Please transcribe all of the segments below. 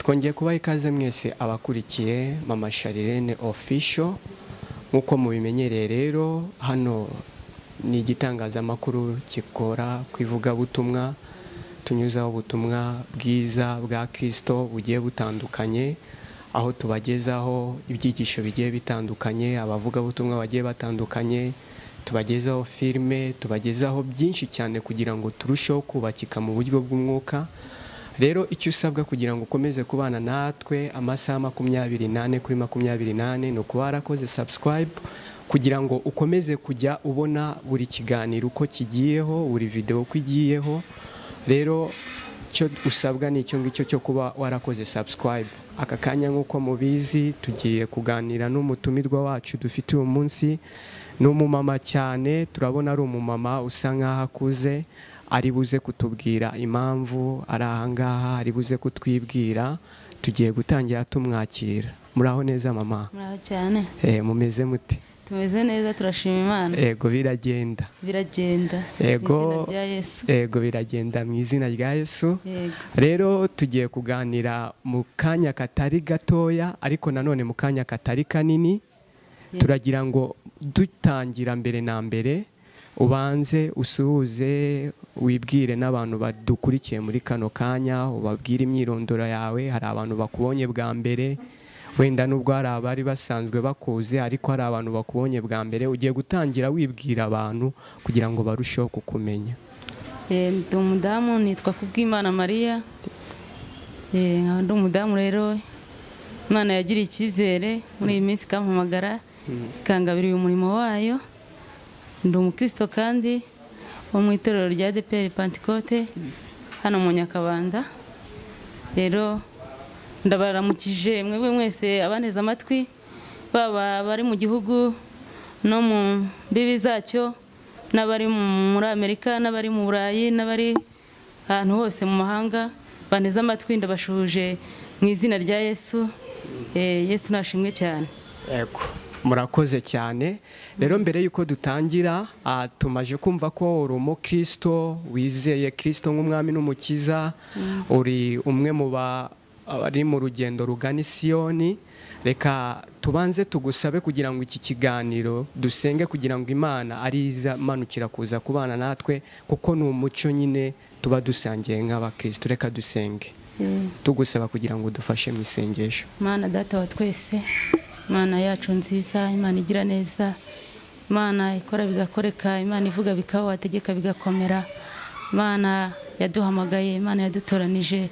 twongeye kubaha ikaze mwese abakurikiye Mama Sharirene official. Nkuko mubimenyereye rero, hano ni igitangazamakuru gikora kwivuga butumwa, tunyuzaho ubutumwa bwiza bwa Kristo bugiye butandukanye, aho tubagezaho ibyigisho bigiye bitandukanye, abavuga butumwa bagiye batandukanye, tubagezaho filme, tubagezaho byinshi cyane kugira ngo turusheho kubakika mu buryo bw'umwuka. Rero icyo usabwa kugira ngo ukomeze kubana natwe amasaha 28 kuri 28 no kuba warakoze subscribe kugira ngo ukomeze kujya ubona buri kiganiro uko kigiyeho, buri video uko igiyeho. Rero cyo usabwa ni icyo ngicyo cyo kuba warakoze subscribe. Aka kanya nk'uko mubizi tugiye kuganira n'umutumirwa wacu dufite uyu munsi, n'umumama cyane, turabona ari umumama usa nkaho akuze, ari buze kutubwira impamvu ari ahangaha, ari buze kutwibwira. Tugiye gutangira tumwakira. Muraho neza mama? Muraho cyane. Mumeze mute? Tumeze neza, turashima Imana. Yego biragenda. Biragenda. Yego. Mu izina rya Yesu. Yego biragenda mu izina rya Yesu. Yego. Rero tugiye kuganira mu kanya katari gatoya ariko nanone mu kanya katari kanini. Turagira ngo dutangira mbere na mbere ubanze usuhuze, wibwire n'abantu badukurikiye muri kano kanya, ubabwire imyirondoro yawe. Hari abantu bakubonye bwa mbere, wenda nubwo hari abari basanzwe bakuze ariko hari abantu bakubonye bwa mbere. Ugiye gutangira wibwira abantu kugira ngo barusheho kukumenya. Ndi umudamu, nitwa Kubwimana Maria. Ndi umudamu rero Imana yagiriye icyizere muri iyi minsi ikampamagara ikangabira uyu murimo wayo. Ndi umukristo kandi wo mu itorero rya ADPR Pentecote hano mu Nyakabanda. Rero ndabaramukije mwebwe mwese abaneza amatwi, baba bari mu gihugu no mu bibi zacyo, n'abari muri Amerika, n'abari mu Burayi, n'abari ahantu hose mu mahanga, baneza amatwi. Ndabashuje mu izina rya Yesu. Yesu nashimwe cyane. Yego, murakoze cyane. Rero mbere yuko dutangira, tumaje kumva ko uri umukristo wizeye Kristo nk'umwami n'umukiza, uri umwe mu bari mu rugendo rugana Siyoni. Reka tubanze tugusabe kugira ngo iki kiganiro dusenge kugira ngo Imana ariza manukira kuza kubana natwe, kuko ni umuco nyine tuba dusangiye nk'abakristo. Reka dusenge tugusaba kugira ngo dufashe mu isengesho. Mana data wa twese, Imana yacu nziza, Imana igira neza, Imana ikora bigakoreka, Imana ivuga bikaba, wategeka bigakomera, Imana yaduhamagaye, Imana yadutoranije,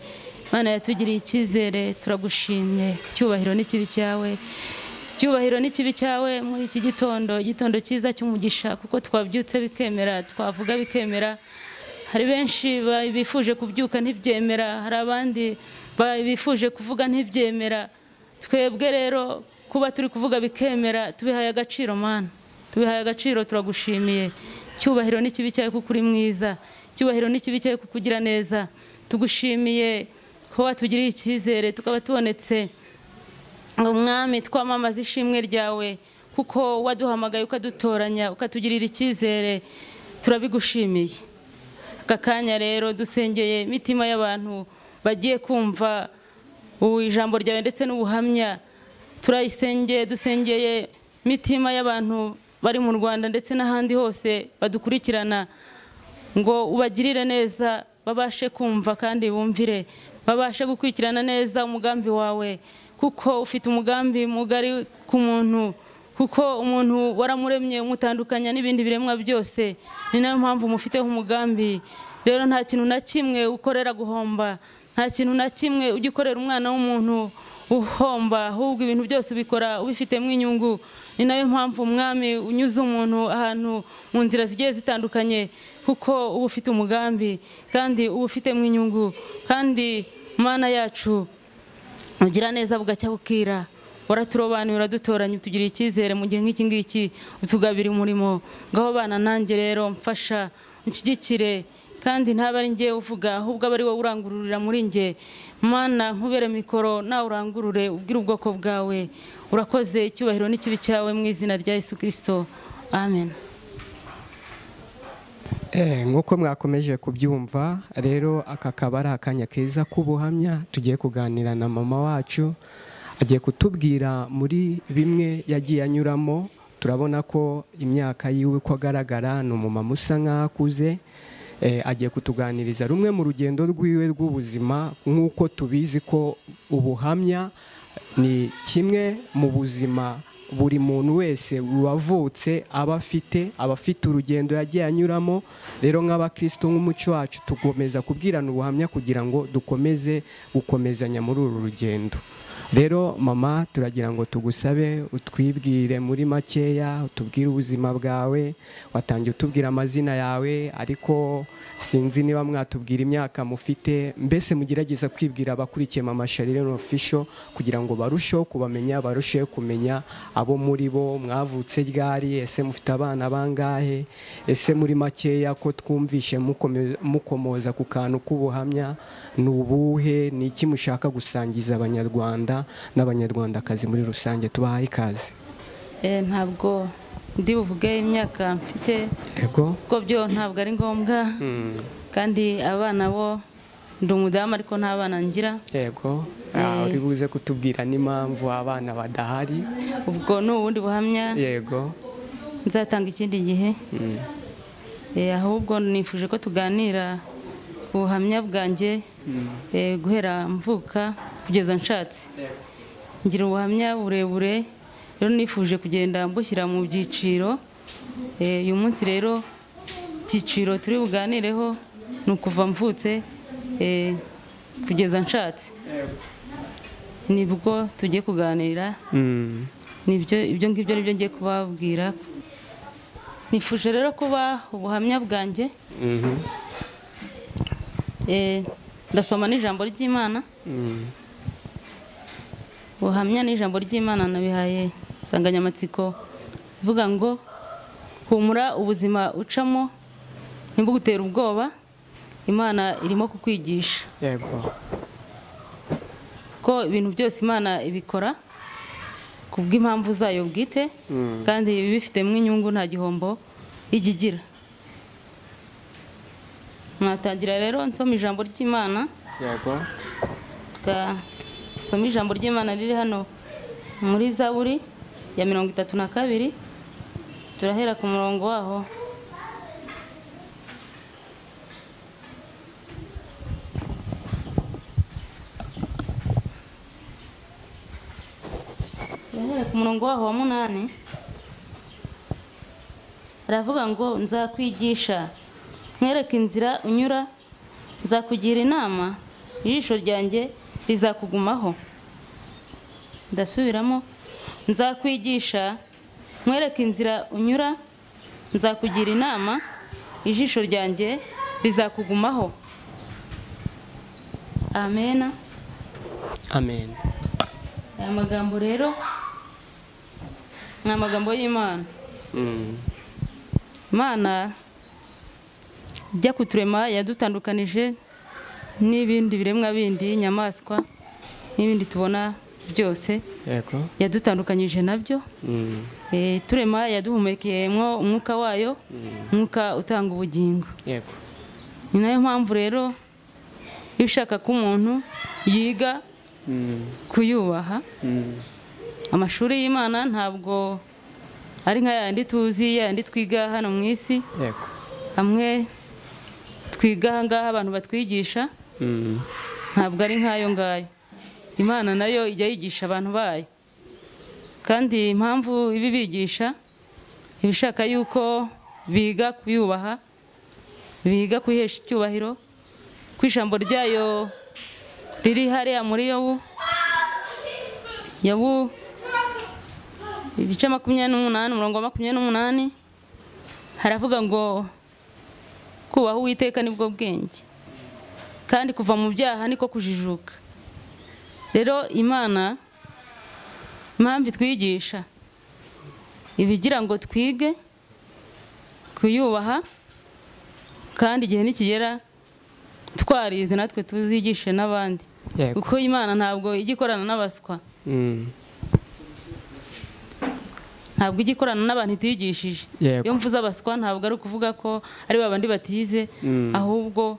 Imana yatugiriye icyizere. Turagushimye. Cyubahiro n'ikibi cyawe, cyubahiro n'ikibi cyawe muri iki gitondo cyiza cy'umugisha, kuko twabyutse bikemera, twavuga bikemera. Hari benshi bifuje kubyuka ntibyemera, hari abandi bifuje kuvuga ntibyemera. Twebwe rero kuba turi kuvuga bikemera, tubihaye agaciro Mana, tubihaye agaciro. Turagushimiye. Cyubahiro n'ikibi cyawe kuko uri mwiza, cyubahiro n'ikibi cyawe kuko ugira neza. Tugushimiye ko watugiriye icyizere tukaba tubonetse ngo Mwami twamamaze ishimwe ryawe, kuko waduhamagaye ukadutoranya ukatugirira icyizere. Turabigushimiye. Aka kanya rero dusengeye imitima y'abantu bagiye kumva ijambo ryawe ndetse n'ubuhamya. Turayisengeye, dusengeye imitima y'abantu bari mu Rwanda ndetse n'ahandi hose badukurikirana, ngo ubagirire neza, babashe kumva kandi bumvire, babashe gukurikirana neza umugambi wawe, kuko ufite umugambi mugari ku muntu, kuko umuntu waramuremye umutandukanya n'ibindi biremwa byose. Ni nayo mpamvu mufiteho umugambi. Rero nta kintu na kimwe ukorera guhomba, nta kintu na kimwe ugikorera umwana w'umuntu uhomba, ahubwo ibintu byose ubikora ubifitemo inyungu. Ni nayo mpamvu Mwami unyuze umuntu ahantu mu nzira zigiye zitandukanye, kuko uba ufite umugambi kandi uba ufitemo inyungu. Kandi Mana yacu ugira neza bugacya bukira. Waraturobanuye, uradutoranya, utugiriye icyizere mu gihe nk'iki ngiki, utugabira umurimo. Ngaho bana nanjye rero mfasha, unshyigikire, kandi ntaba ari njye uvuga, ahubwo aba ari wowe urangururira muri njye. Mana nkubere mikoro, nawe urangurure ubwire ubwoko bwawe. Urakoze. Icyubahiro n'ikibi cyawe mu izina rya Yesu Kristo. Amen. nk'uko mwakomeje kubyumva rero, aka kaba ari akanya keza k'ubuhamya tugiye kuganira na mama wacu. Agiye kutubwira muri bimwe yagiye anyuramo. Turabona ko imyaka yiwe ko agaragara ni umumama usa nk'aho akuze. Agiye kutuganiriza rumwe mu rugendo rwiwe rw'ubuzima. Nk'uko tubizi ko ubuhamya ni kimwe mu buzima buri muntu wese wavutse aba afite urugendo yagiye anyuramo. Rero nk'abakristo, nk'umuco wacu, tugomeza kubwirana ubuhamya kugira ngo dukomeze gukomezanya muri uru rugendo. Rero mama, turagira ngo tugusabe utwibwire muri makeya, utubwire ubuzima bwawe. Watangiye utubwira amazina yawe, ariko sinzi niba mwatubwira imyaka mufite. Mbese mugerageza kwibwira abakurikiye Mama Charlene Official kugira ngo barusheho kubamenya, barusheho kumenya abo muri bo. Mwavutse ryari? Ese mufite abana bangahe? Ese muri makeya ko twumvishe mukomoza ku kantu k'ubuhamya, ni ubuhe? Ni iki mushaka gusangiza abanyarwanda n'abanyarwandakazi muri rusange? Tubahaye ikaze. Ntabwo ndi buvuge imyaka mfite, kuko byo ntabwo ari ngombwa. Kandi abana bo, ndi umudamu ariko nta bana ngira. Yego. Uri buze kutubwira n'impamvu abana badahari? Ubwo ni ubundi buhamya. Yego. Nzatanga ikindi gihe. Ahubwo nifuje ko tuganira ubuhamya bwanjye guhera mvuka kugeza nshatse. Ngira ubuhamya burebure, rero nifuje kugenda mbushyira mu byiciro. Uyu munsi rero icyiciro turi buganireho ni ukuva mvutse kugeza nshatse. Nibwo tugiye kuganira. Ibyo ngibyo nibyo ngiye kubabwira. Nifuje rero kuba ubuhamya bwanjye. Ndasoma n'ijambo ry'Imana. Ubuhamya n'ijambo ry'Imana nabihaye insanganyamatsiko ivuga ngo humura, ubuzima ucamo ntibugutera ubwoba, Imana irimo kukwigisha. Yego. Ko ibintu byose Imana ibikora kubw'impamvu zayo bwite, kandi bifitemo inyungu, nta gihombo ijya igira. Natangira rero nsoma ijambo ry'Imana. Yego. Soma ijambo ry'Imana riri hano muri Zaburi ya 32. Turahera ku murongo waho. Turahera ku murongo waho wa 8. Aravuga ngo nzakwigisha, nkwereke inzira unyura, nzakugira inama, ijisho ryanjye rizakugumaho. Ndasubiramo, nzakwigisha, nkwereke inzira unyura, nzakugira inama, ijisho ryanjye rizakugumaho. Amen. Amen. Aya magambo rero ni amagambo y'Imana. Imana ijya kuturema yadutandukanije n'ibindi biremwa bindi, inyamaswa n'ibindi tubona byose. Yego. Yadutandukanyije nabyo. Turema yaduhumekeyemo umwuka wayo, umwuka utanga ubugingo. Yego. Ni nayo mpamvu rero iyo ushaka ko umuntu yiga kuyubaha, amashuri y'Imana ntabwo ari nka yandi tuzi, yandi twiga hano mu isi. Yego. Hamwe twiga ngaha abantu batwigisha, ntabwo ari nk'ayo ngayo. Imana nayo ijya yigisha abantu bayo, kandi impamvu ibi bigisha ibishaka yuko biga kuyubaha, biga kwihesha icyubahiro. Ku ijambo ryayo riri hariya muri Yobu ibice 28 umurongo wa 28 haravuga ngo kubaha Uwiteka nibwo bwenge, kandi kuva mu byaha niko kujijuka. Rero Imana impamvu twigisha ibigira ngo twige kuyubaha, kandi igihe nikigera twarize natwe tuzigishe n'abandi. Kuko Imana ntabwo ijya ikorana n'abaswa. ntabwo igikorana n'abantu itiyigishije. Iyo mvuze abaswa ntabwo ari ukuvuga ko ari babandi batize, ahubwo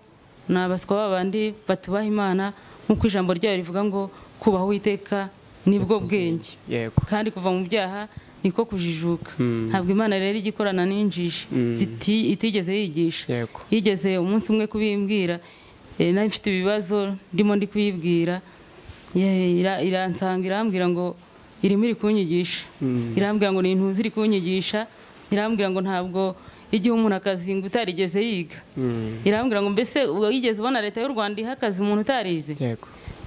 ni abaswa babandi batubaha Imana, nk'uko ijambo ryayo rivuga ngo kubaha Uwiteka nibwo bwenge, kandi kuva mu byaha niko kujijuka. Ntabwo Imana rero igikorana n'injiji itigeze yigisha. Yigeze umunsi umwe kubimbwira, nari mfite ibibazo ndimo ndi kuyibwira, iransanga irambwira ngo irimo iri kunyigisha, irambwira ngo ni intuzi iri kunyigisha, irambwira ngo ntabwo igihe umuntu akazi ngo utarigeze yiga, irambwira ngo mbese wigeze ubona leta y'u Rwanda iha akazi umuntu utarize?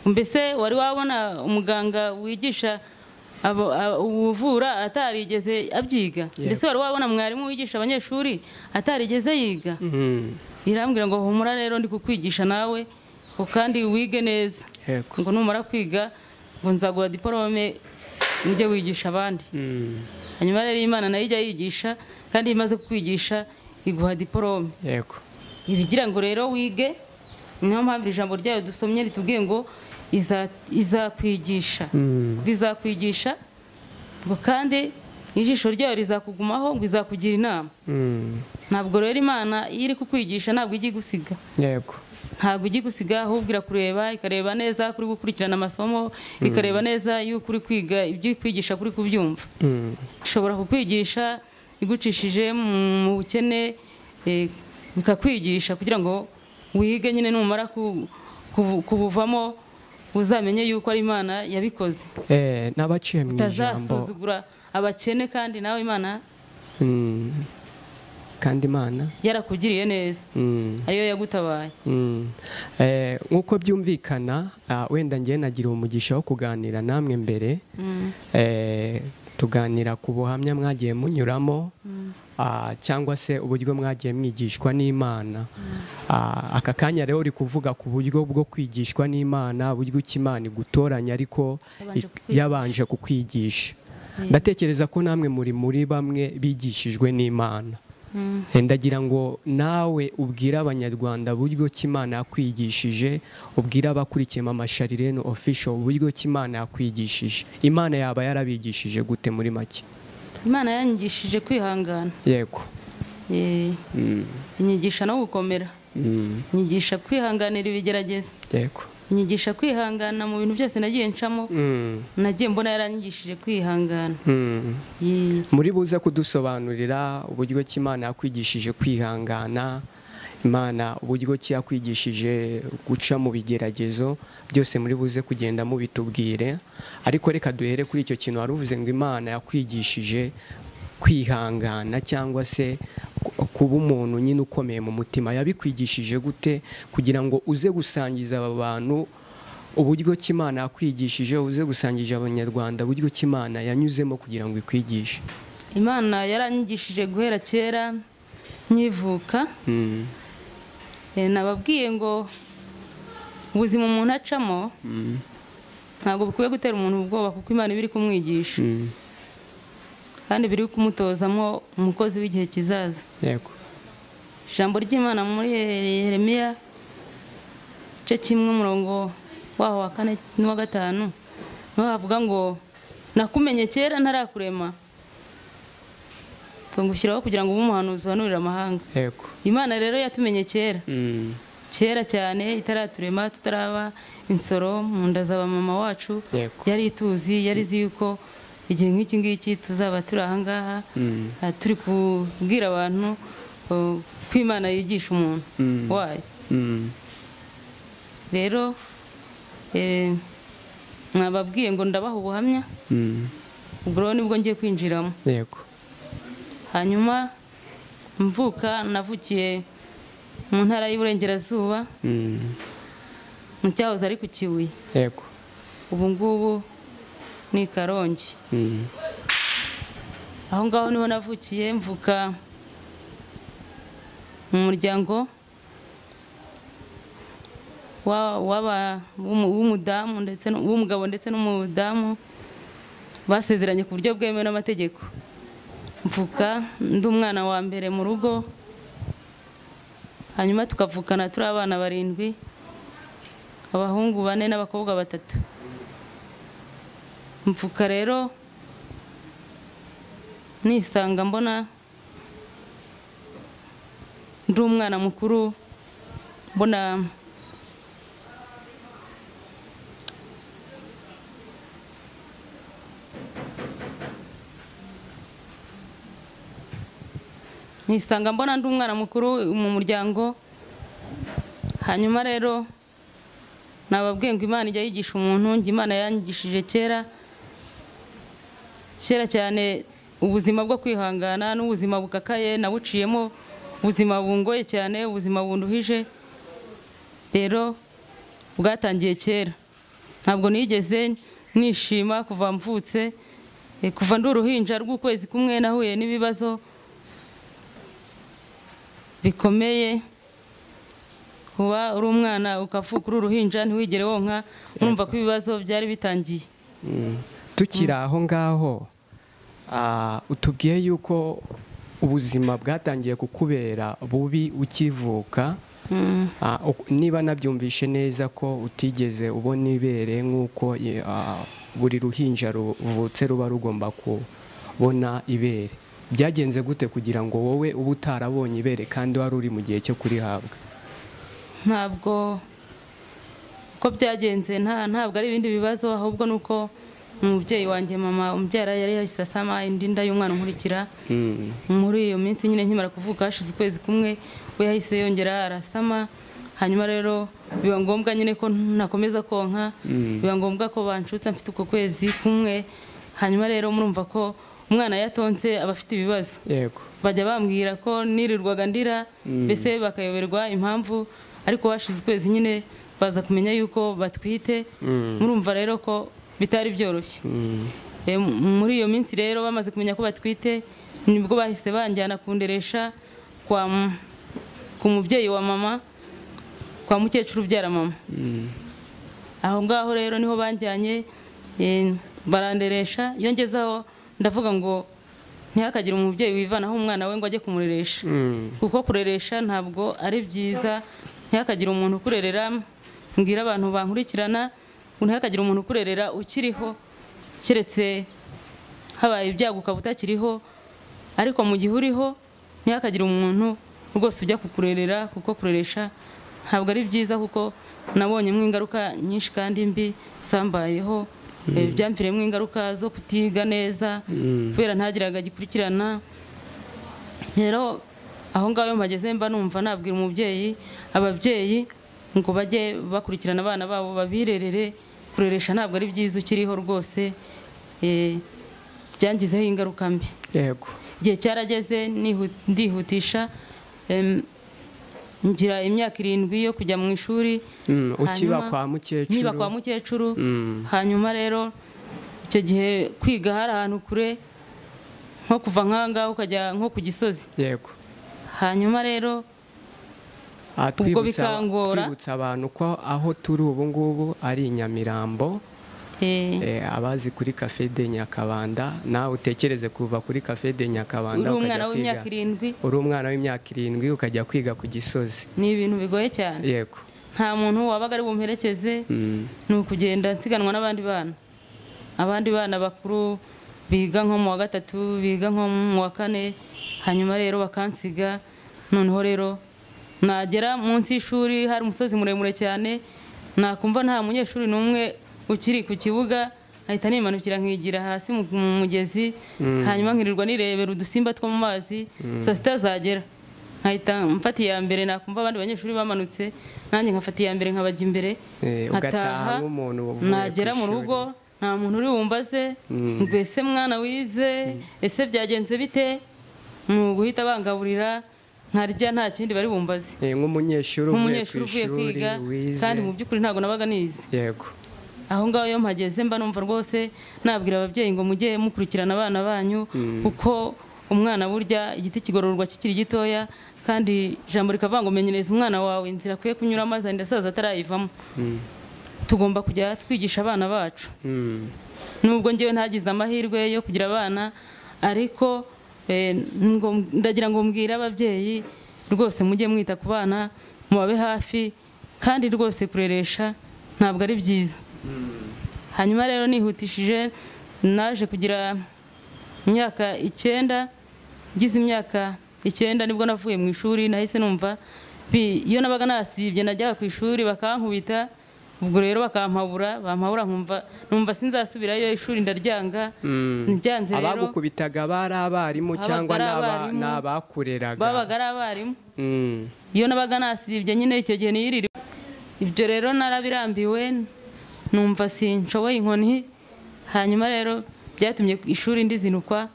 Mbese wari wabona umuganga wigisha uvura atarigeze abyiga? Mbese wari wabona mwarimu wigisha abanyeshuri atarigeze yiga? Irambwira ngo humura rero ndi kukwigisha nawe kandi wige neza, ngo numara kwiga ngo nzaguha diplome ujye wigisha abandi. Hanyuma rero Imana nayo ijya yigisha, kandi imaze kukwigisha iguha diplome. Ibigira ngo rero wige, niyo mpamvu ijambo ryayo dusomye ritubwiye ngo izakwigisha, bizakwigisha ngo kandi ijisho ryayo rizakugumaho, ngo izakugira inama. Ntabwo rero Imana iyo iri kukwigisha ntabwo ijya igusiga, ntabwo ijya igusiga, ahubwo irakureba, ikareba neza kuri gukurikirana amasomo, ikareba neza yuko uri kwiga ibyo kwigisha kuri kubyumva. Ishobora kukwigisha igucishije mu bukene, bikakwigisha kugira ngo wige nyine, numara kubuvamo uzamenye yuko ari Imana yabikoze. N'abaciye mu ijambo utazasuzugura abakene, kandi nawe Imana kandi Imana yarakugiriye neza, ariyo yagutabaye. Nk'uko byumvikana, wenda ngiye nagira umugisha wo kuganira namwe mbere, tuganira ku buhamya mwagiye munyuramo, cyangwa se uburyo mwagiye mwigishwa n'Imana. Aka kanya rero uri kuvuga ku buryo bwo kwigishwa n'Imana, uburyo ki Imana igutoranya ariko yabanje kukwigisha. Ndatekereza ko namwe muri bamwe bigishijwe n'Imana. Ndagira ngo nawe ubwire abanyarwanda uburyo ki Imana yakwigishije, ubwire abakurikiye Mama Sharirene Official uburyo ki Imana yakwigishije. Imana yaba yarabigishije gute muri make? Imana yanyigishije kwihangana. Inyigisha no gukomera, inyigisha kwihanganira ibigeragezo, inyigisha kwihangana mu bintu byose nagiye ncamo, nagiye mbona yaranyigishije kwihangana. Muri buze kudusobanurira uburyo ki Imana yakwigishije kwihangana, Imana uburyo ki yakwigishije guca mu bigeragezo, byose muri buze kugenda mubitubwire. Ariko reka duhere kuri icyo kintu wari uvuze ngo Imana yakwigishije kwihangana, cyangwa se kuba umuntu nyine ukomeye mu mutima. Yabikwigishije gute kugira ngo uze gusangiza aba bantu uburyo ki Imana yakwigishije, uze gusangiza abanyarwanda uburyo ki Imana yanyuzemo kugira ngo ikwigishe? Imana yaranyigishije guhera kera nkivuka. Nababwiye ngo ubuzima umuntu acamo ntabwo bukwiye gutera umuntu ubwoba, kuko Imana iba iri kumwigisha, kandi biri kumutozamo umukozi w'igihe kizaza. Ijambo ry'Imana muri Yeremiya igice kimwe umurongo waho wa 4 n'uwa 5 niho havuga ngo nakumenye kera ntarakurema, ngushyiraho kugira ngo ube umuhanuzi uhanurira amahanga. Imana rero yatumenye kera, kera cyane, itaraturema, tutaraba insoro mu nda za mama wacu. Yari ituzi, yari izi yuko igihe nk'iki ngiki tuzaba turi aha ngaha, turi kubwira abantu ko Imana yigisha umuntu wayo. Rero mwababwiye ngo ndabaha ubuhamya, ubwo rero nibwo ngiye kwinjiramo. Hanyuma mvuka, navukiye mu ntara y'Iburengerazuba, mu cyahoze ari ku Kibuye, ubu ngubu ni Karongi. Aho ngaho niho navukiye. Mvuka mu muryango w'umudamu ndetse w'umugabo ndetse n'umudamu basezeranye ku buryo bwemewe n'amategeko. Mvuka ndi umwana wa mbere mu rugo, hanyuma tukavukana turi abana 7, abahungu 4 n'abakobwa 3. Mvuka rero nisanga mbona ndi umwana mukuru, mbona ndi umwana mukuru mu muryango. Hanyuma rero nababwiye ngo Imana ijya yigisha umuntu, njye Imana yanyigishije kera cyane ubuzima bwo kwihangana n'ubuzima bukakaye nabuciyemo, ubuzima bungoye cyane, ubuzima bunduhije. Rero bwatangiye kera, ntabwo nigeze nishima kuva mvutse, kuva ndi uruhinja rw'ukwezi kumwe nahuye n'ibibazo bikomeye. Kuba uri umwana ukavuka uri uruhinja ntiwigere wonka, urumva ko ibibazo byari bitangiye. Tukiri aho ngaho, utubwiye yuko ubuzima bwatangiye kukubera bubi ukivuka. Niba nabyumvishe neza ko utigeze ubona ibere nk'uko buri ruhinja ruvutse ruba rugomba kubona ibere, byagenze gute kugira ngo wowe ube utarabonye ibere kandi wari uri mu gihe cyo kurihabwa? Ntabwo ko byagenze, ntabwo ari ibindi bibazo, ahubwo nuko umubyeyi wanjye mama umbyara yari yahise asama indinda y'umwana nkurikira. Muri iyo minsi nyine nkimara kuvuka hashize ukwezi kumwe, we yahise yongera arasama. Hanyuma rero biba ngombwa nyine ko nakomeza konka, biba ngombwa ko banshutsa mfite uko kwezi kumwe. Hanyuma rero murumva ko umwana yatonse aba afite ibibazo. Yego. Bajya bambwira ko nirirwaga ndira, mbese bakayoberwa impamvu, ariko hashize ukwezi nyine baza kumenya yuko batwite. Murumva rero ko bitari byoroshye. Muri iyo minsi rero bamaze kumenya ko batwite, nibwo bahise banjyana kunderesha ku mubyeyi wa mama, kwa mukecuru ubyara mama. Aho ngaho rero niho banjyanye baranderesha. Iyo ngezeho ndavuga ngo ntihakagire umubyeyi wivanaho umwana we ngo ajye kumureresha, kuko kureresha ntabwo ari byiza. Ntihakagire umuntu ukurerera, mbwira abantu bankurikirana, ntihakagire umuntu ukurerera ukiriho, keretse habaye ibyago ukaba utakiriho. Ariko mu gihe uriho ntihakagire umuntu rwose ujya kukurerera, kuko kureresha ntabwo ari byiza, kuko nabonyemo ingaruka nyinshi kandi mbi zambayeho. Byamviremo ingaruka zo kutiga neza kubera ntagiraga gikurikirana. Rero aho ngaho mpageze mba numva nabwira ababyeyi ngo bajye bakurikirana abana babo, babirerere. Kureresha ntabwo ari byiza ukiriho rwose, byangizeho ingaruka mbi. Yego. Igihe cyarageze ndihutisha, ngira imyaka 7 yo kujya mu ishuri. Ukiba kwa mukecuru. Hanyuma rero icyo gihe kwiga hari ahantu kure, nko kuva nkanga ukajya nko ku Gisozi. Yego. Hanyuma rero ubwo bikangora. Twibutsa abantu ko aho turi ubu ngubu ari Nyamirambo. Abazi kuri Cafe de Nyakabanda, nawe utekereze kuva kuri Cafe de Nyakabanda uri umwana w'imyaka 7. Uri umwana w'imyaka 7 ukajya kwiga ku Gisozi. Ni ibintu bigoye cyane. Yego. Nta muntu wabaga ari bumperekeze, ni ukugenda nsiganwa n'abandi bana bakuru biga nko mu wa 3, biga nko mu wa 4. Hanyuma rero bakansiga. Noneho rero nagera munsi y'ishuri hari umusozi muremure cyane, nakumva nta munyeshuri n'umwe ukiri ku kibuga, ahita nimanukira nkigira hasi mu mugezi. Hanyuma nkirirwa nirebera udusimba two mu mazi. Saa sita zagera nkahita mfata iya mbere, nakumva abandi banyeshuri bamanutse, nanjye nkafata iya mbere nkabajya imbere, nkataha. Nagera mu rugo nta muntu uri bumbaze ngo ese mwana wize, ese byagenze bite, mu guhita bangaburira nkarya, nta kindi bari bumbaze. Nk'umunyeshuri uvuye kwiga, kandi mu by'ukuri ntabwo nabaga nize. Yego. Aho ngaho iyo mpageze mba numva rwose nabwira ababyeyi ngo mujye mukurikirana abana banyu, kuko umwana burya igiti kigororwa kikiri gitoya, kandi ijambo rikavuga ngo menyereza umwana wawe inzira akwiye kunyura maze ndasaza atarayivamo. Tugomba kujya twigisha abana bacu. Nubwo ngewe ntagize amahirwe yo kugira abana, ariko ndagira ngo mbwire ababyeyi rwose mujye mwita ku bana, mubabe hafi, kandi rwose kureresha ntabwo ari byiza. Hanyuma rero nihutishije naje kugira imyaka 9 ngize imyaka 9 nibwo navuye mu ishuri nahise numva iyo nabaga nasibye najyaga ku ishuri bakankubita ubwo rero bakampabura numva sinzasubirayo ishuri ndaryanga njyanze rero abagukubitaga bari abarimu cyangwa n'abakureraga babaga ari abarimu iyo nabaga nasibye nyine icyo gihe niyirira ibyo rero narabirambiwe numva sinshoboye inkoni hanyuma rero byatumye ishuri ndizinukwa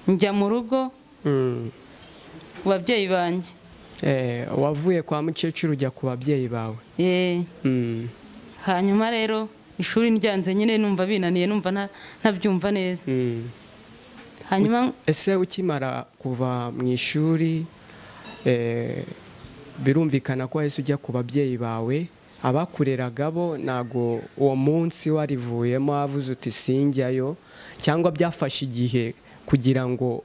njya mu rugo babyeyi banjye wavuye kwa mukecuru ujya ku babyeyi bawe hanyuma rero ishuri ndyanze nyine numva binaniye numva ntabyumva neza hanyuma ese ukimara kuva mu ishuri birumvikana ko wese ujya ku babyeyi bawe abakureraga bo ntago uwo munsi warivuyemo avuze uti sinjyayo cyangwa byafashe igihe kugira ngo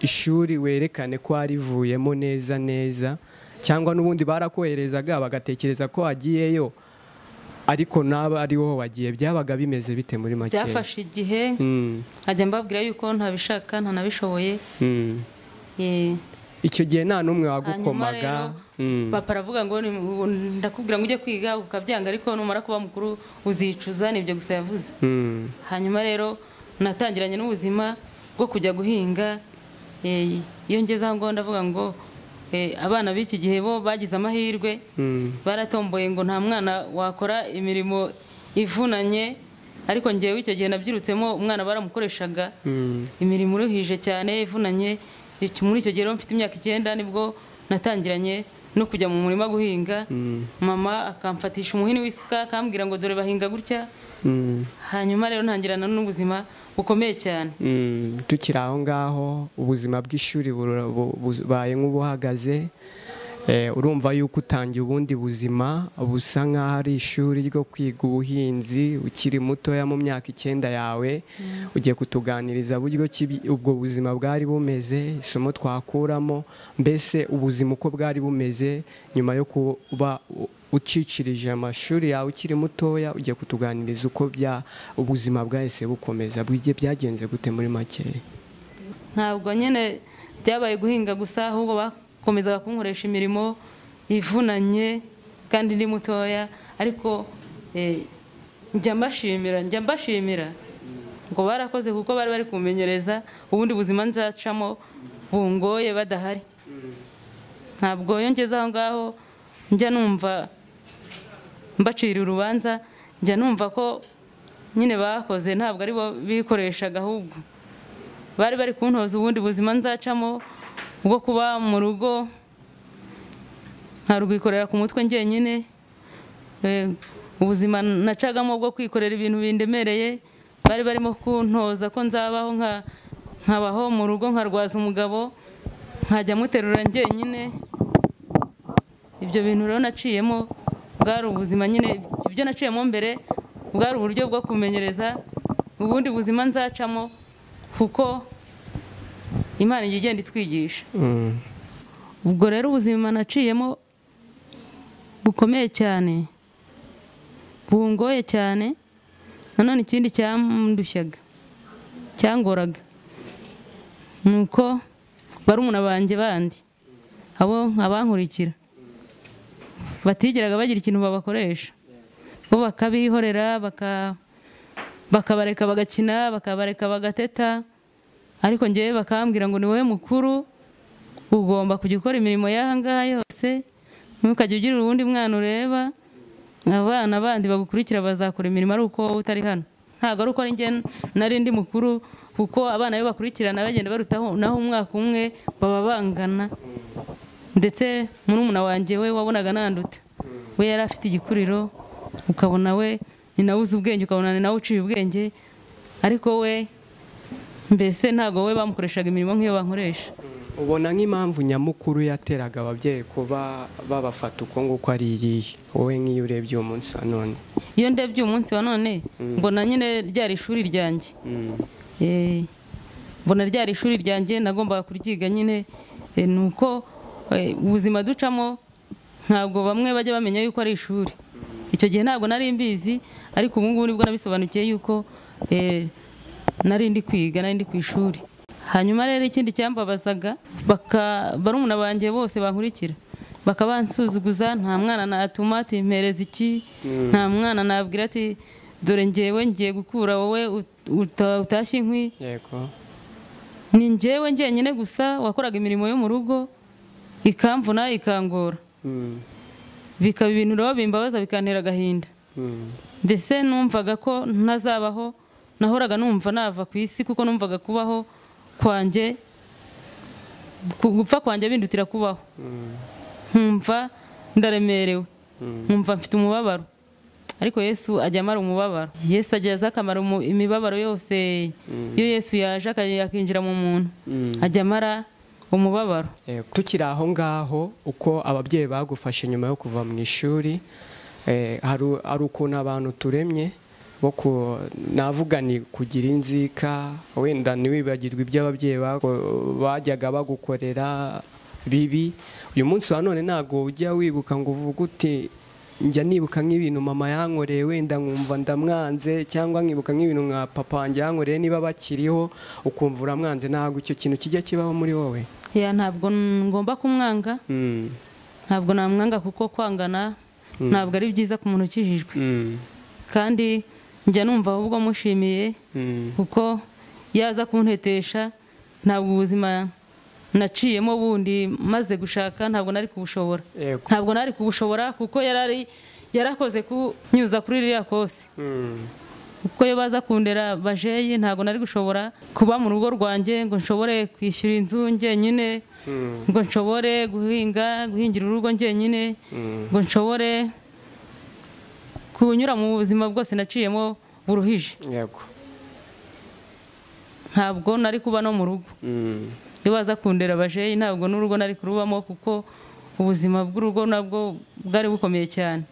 ishuri werekane ko warivuyemo neza neza cyangwa n'ubundi barakoherezaga bagatekereza ko wagiyeyo ariko naba ari wowe wagiye byabaga bimeze bite muri make byafashe igihe nkajya mbabwira yuko ntabishaka ntanabishoboye icyo gihe nta n'umwe wagukomaga papa aravuga ngo ndakubwira ngo ujye kwiga ukabyanga ariko numara kuba mukuru uzicuza nibyo gusa yavuze hanyuma rero natangiranye n'ubuzima bwo kujya guhinga iyo ngeze aho ngo ndavuga ngo abana b'iki gihe bo bagize amahirwe baratomboye ngo nta mwana wakora imirimo ivunanye ariko ngewe icyo gihe nabyirutsemo umwana baramukoreshaga imirimo iruhije cyane ivunanye muri icyo gihe mfite imyaka 9 nibwo natangiranye no kujya mu murima guhinga mama akamfatisha umuhini w'isuka akambwira ngo dore bahinga gutya hanyuma rero ntangirana n'ubuzima bukomeye cyane tukiri aho ngaho ubuzima bw'ishuri bubaye nk'ubuhagaze urumva yuko utangiye ubundi buzima busa nk'aho ari ishuri ryo kwiga ubuhinzi ukiri mutoya mu myaka 9 yawe ugiye kutuganiriza buryo ubwo buzima bwari bumeze isomo twakuramo mbese ubuzima uko bwari bumeze nyuma yo kuba ucicirije amashuri yawe ukiri mutoya ugiye kutuganiriza uko ubuzima bwahise bukomeza byagenze gute muri make ntabwo nyine byabaye guhinga gusa ahubwo bakomezaga kunkoresha imirimo ivunanye kandi ndi mutoya ariko njya mbashimira ngo barakoze kuko bari kumenyereza ubundi buzima nzacamo bungoye badahari ntabwo yongeza aho ngaho njya numva mbacira urubanza njya numva ko nyine bakoze ntabwo ari bo bikoreshaga ahubwo bari kuntoza ubundi buzima nzacamo bwo kuba mu rugo nkarwikorera ku mutwe njyenyine ubuzima nacagamo bwo kwikorera ibintu bindemereye barimo kuntoza ko nzabaho nkabaho mu rugo nkarwaza umugabo nkajya muterura njyenyine ibyo bintu rero naciyemo bwari ubuzima nyine ibyo naciyemo mbere bwari uburyo bwo kumenyereza ubundi buzima nzacamo kuko Imana igenda itwigisha ubwo rero ubuzima naciyemo bukomeye cyane bungoye cyane nanone ikindi cyandushyaga cyangoraga nuko barumuna banjye bandi abankurikira batigeraga bagira ikintu babakoresha bo bakabihorera bakabareka bagakina bakabareka bagateta ariko ngewe bakambwira ngo ni wowe mukuru ugomba kujya ukora imirimo y'aha ngaha yose ntukajya ugira uwundi mwana ureba abana bandi bagukurikira bazakora imirimo ari uko wowe utari hano ntabwo ari uko ari njye nari ndi mukuru kuko abana be bakurikirana bagenda barutaho naho umwaka umwe baba bangana ndetse murumuna wanjye we wabonaga nanduta we yari afite igikuriro ukabona we ni nawe uzi ubwenge ukabona ni nawe uciye ubwenge ariko we mbese ntabwo we bamukoreshaga imirimo nk'iyo bankoresha ubona nk'impamvu nyamukuru yateraga ababyeyi kuba babafata uko nguko ari iyihe wowe nk'iyo urebye uwo munsi wa none iyo ndebye uwo munsi wa none mbona nyine ryari ishuri ryanjye mbona ryari ishuri ryanjye nagombaga kuryiga nyine nuko ubuzima ducamo ntabwo bamwe bajya bamenya yuko ari ishuri icyo gihe ntabwo nari mbizi ariko ubu ngubu nibwo nabisobanukiye yuko nari ndi kwiga, nari ndi ku ishuri. Hanyuma rero ikindi cyambabazaga, barumuna banjye bose bankurikira bakabansuzuguza, nta mwana natuma ati mpereza iki, nta mwana nabwira ati dore njyewe ngiye gukura wowe utashye inkwi. Yego. Ni njyewe njyenyine gusa wakoraga imirimo yo mu rugo ikamvuna ikangora. Bikaba ibintu rero bimbabaza bikantera agahinda. Ndetse numvaga ko ntazabaho, nahoraga numva nava ku isi kuko numvaga kubaho kwanjye, gupfa kwanjye bindutira kubaho. Nkumva ndaremerewe, nkumva mfite umubabaro, ariko Yesu ajya amara umubabaro. Yesu ajya akamara imibabaro yose. Iyo Yesu yaje akinjira mu muntu ajya amara umubabaro. Tukiri aho ngaho, uko ababyeyi bagufashe nyuma yo kuva mu ishuri, hari ukuntu abantu turemye navuga ni kugira inzika, wenda ntiwibagirwe ibyo ababyeyi bajyaga bagukorera bibi. Uyu munsi wa none ntabwo ujya wibuka ngo uvuge uti njya nibuka nk'ibintu mama yankoreye wenda nkumva ndamwanze, cyangwa nkibuka nk'ibintu nka papa wanjye yankoreye niba bakiriho ukumva uramwanze. Ntabwo icyo kintu kijya kibaho muri wowe? Ntabwo ngomba kumwanga, ntabwo namwanga kuko kwangana ntabwo ari byiza ku muntu ukijijwe. Kandi njya numva ahubwo mushimiye kuko yaza kuntetesha, ntabwo ubuzima naciyemo bundi maze gushaka ntabwo nari kubushobora. Ntabwo nari kubushobora kuko yarakoze kunyuza kuri ririya kose. Uko yo baza kundera bajeyi, ntabwo nari gushobora kuba mu rugo rwanjye ngo nshobore kwishyura inzu njyenyine, ngo nshobore guhingira urugo njyenyine, ngo nshobore kunyura mu buzima bwose naciyemo buruhije. Ntabwo nari kuba no mu rugo. Iyo baza kundera bajeyi ntabwo n'urugo nari kurubamo kuko ubuzima bw'urugo nabwo bwari bukomeye cyane.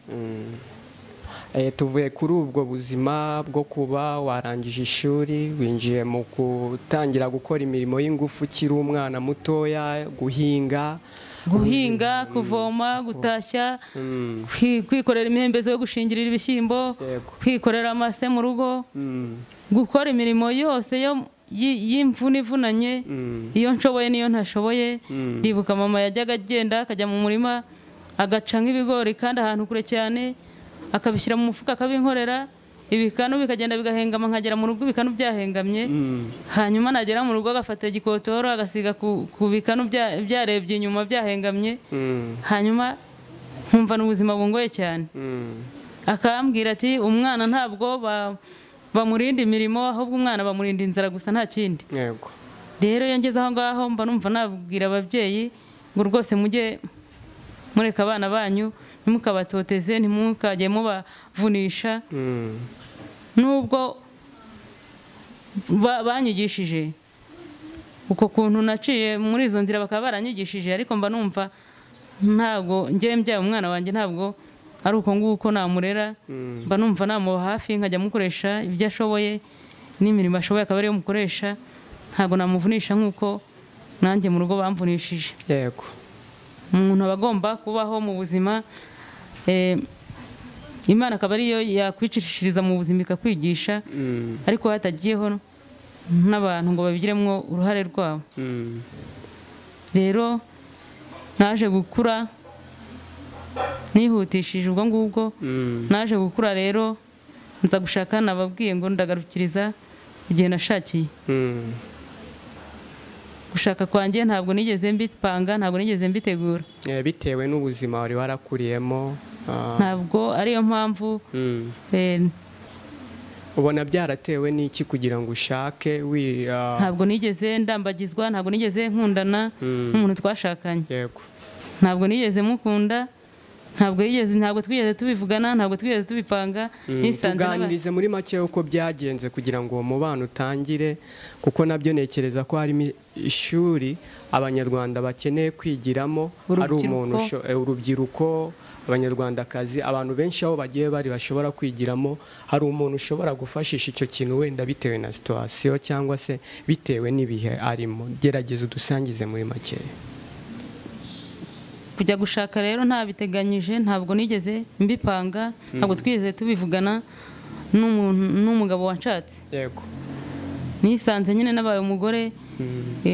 Tuvuye kuri ubwo buzima bwo kuba warangije ishuri, winjiye mu gutangira gukora imirimo y'ingufu ukiri umwana mutoya, guhinga, kuvoma, gutashya, kwikorera imihembezo yo gushingirira ibishyimbo, kwikorera amase mu rugo, gukora imirimo yose y'imvune ivunanye, iyo nshoboye n'iyo ntashoboye. Ndibuka mama yajyaga agenda akajya mu murima agaca nk'ibigori kandi ahantu kure cyane, akabishyira mu mufuka akabinkorera, ibikanu bikagenda bigahengama, nkagera mu rugo ibikanu byahengamye. Hanyuma nagera mu rugo agafata igikotoro agasiga ku bikanu byarebye inyuma byahengamye. Hanyuma nkumva n'ubuzima bungoye cyane. Akambwira ati umwana ntabwo bamurinda imirimo, ahubwo umwana bamurinda inzara gusa nta kindi. Rero iyo ngeze aho ngaho mba numva nabwira ababyeyi ngo rwose mujye mureka abana banyu, ntimukabatoteze, ntimukajye mubavunisha. Nubwo banyigishije uko kuntu naciye muri izo nzira bakaba baranyigishije, ariko mba numva ntabwo njye mbyaye umwana wanjye ntabwo ari uko nguko namurera. Mba numva namuba hafi nkajya mukoresha ibyo ashoboye n'imirimo ashoboye akaba ariyo mukoresha. Ntabwo namuvunisha nk'uko nanjye mu rugo bamvunishije. Umuntu aba agomba kubaho mu buzima, Imana akaba ariyo yakwicishiriza mu buzima ikakwigisha, ariko hatagiyeho n'abantu ngo babigiremo uruhare rwabo. Rero naje gukura nihutishije ubwo ngubwo, naje gukura rero nza gushaka, nababwiye ngo ndagarukiriza igihe nashakiye. Gushaka kwanjye ntabwo nigeze mbipanga, ntabwo nigeze mbitegura. Bitewe n'ubuzima wari warakuriyemo, ntabwo ariyo mpamvu. Ubona byaratewe n'iki kugira ngo ushake? Ntabwo nigeze ndambagizwa, ntabwo nigeze nkundana n'umuntu twashakanye. Ntabwo nigeze mukunda, ntabwo twigeze tubivugana, ntabwo twigeze tubipanga. Tuganirize muri make uko byagenze kugira ngo uwo mubano utangire, kuko nabyo nekereza ko harimo ishuri abanyarwanda bakeneye kwigiramo, ari umuntu urubyiruko, abanyarwandakazi, abantu benshi aho bagiye bari bashobora kwigiramo, hari umuntu ushobora gufashisha icyo kintu wenda bitewe na situwasiyo cyangwa se bitewe n'ibihe arimo. Gerageza udusangize muri make. Kujya gushaka rero ntabiteganyije, ntabwo nigeze mbipanga, ntabwo twigeze tubivugana n'umugabo wanshatse. nisanze nyine nabaye umugore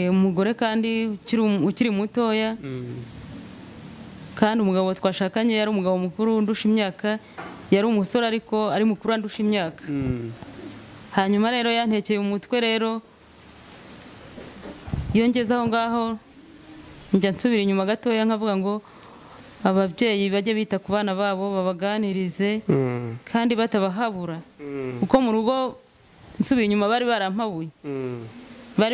umugore kandi ukiri mutoya kandi umugabo twashakanye yari umugabo mukuru ndusha imyaka, yari umusore ariko ari mukuru andusha imyaka. Hanyuma rero yantekeye umutwe rero iyo ngeze aho ngaho njya nsubira inyuma gatoya nkavuga ngo ababyeyi bajye bita ku bana babo babaganirize kandi batabahabura, kuko mu rugo nsubira inyuma bari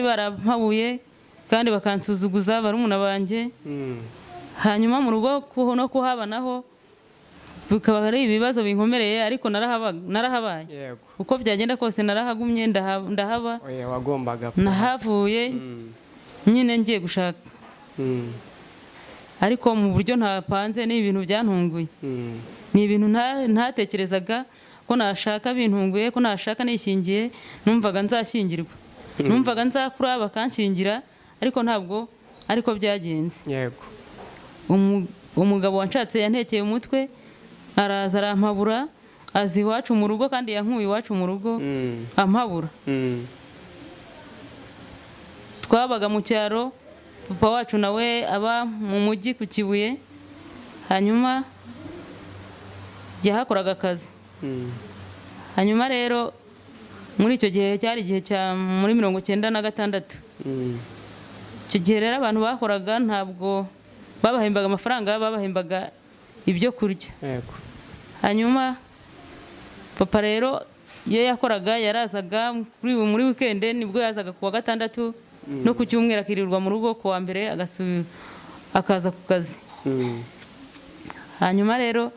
barampabuye kandi bakansuzuguza barumuna banjye. Hanyuma mu rugo no kuhaba naho bikaba ari ibibazo binkomereye, ariko narahabaye uko byagenda kose narahagumye ndahaba. Nahavuye nyine ngiye gushaka, ariko mu buryo ntapanze ni ibintu byantunguye, ni ibintu ntatekerezaga ko nashaka bintunguye, ko nashaka nishingiye. Numvaga nzashyingirwa, numvaga nzakura bakanshingira, ariko ntabwo ariko byagenze. Umugabo wanshatse yantekeye umutwe, araza arampabura, azi iwacu mu rugo kandi yankuye iwacu mu rugo ampabura. Twabaga mu cyaro, papa wacu nawe aba mu mujyi ku Kibuye, hanyuma yahakoraga akazi. Hanyuma rero muri icyo gihe cyari igihe cya muri 1996. Icyo gihe rero abantu bakoraga ntabwo babahembaga amafaranga, babahembaga ibyo kurya. Hanyuma papa rero iyo yakoraga yarazaga muri weekend, nibwo yazaga ku wa gatandatu no ku cyumweru akirirwa mu rugo, ku wa mbere akaza ku kazi. Hanyuma rero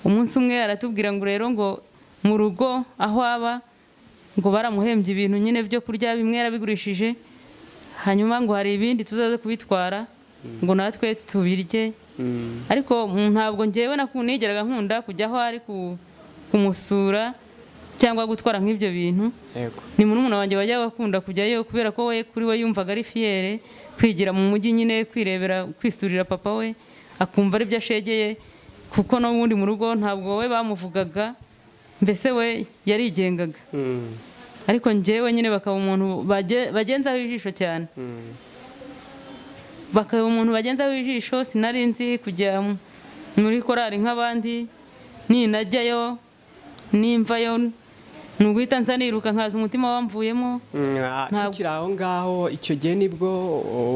umunsi umwe aratubwira ngo rero ngo mu rugo aho aba ngo baramuhembye ibintu nyine byo kurya, bimwe yarabigurishije, hanyuma ngo hari ibindi tuzaze kubitwara ngo natwe tubirye. Ariko ntabwo njyewe nigeraga nkunda kujya aho ari kumusura cyangwa gutwara nk'ibyo bintu. Ni murumuna wanjye wajyaga akunda kujyayo, kubera ko we kuri we yumvaga ari fiere kwigira mu mujyi nyine kwirebera kwisurira papa we, akumva ari byo ashegeye, kuko n'ubundi mu rugo ntabwo we bamuvugaga, mbese we yarigengaga. Ariko njyewe nyine bakaba umuntu bagenzaho ijisho cyane, bakaba umuntu bagenzaho ijisho. Sinari nzi kujya muri korari nk'abandi, ninajyayo nimvayo nuguhita nza niruka nkaza umutima wamvuyemo. Tukiri aho ngaho, icyo gihe nibwo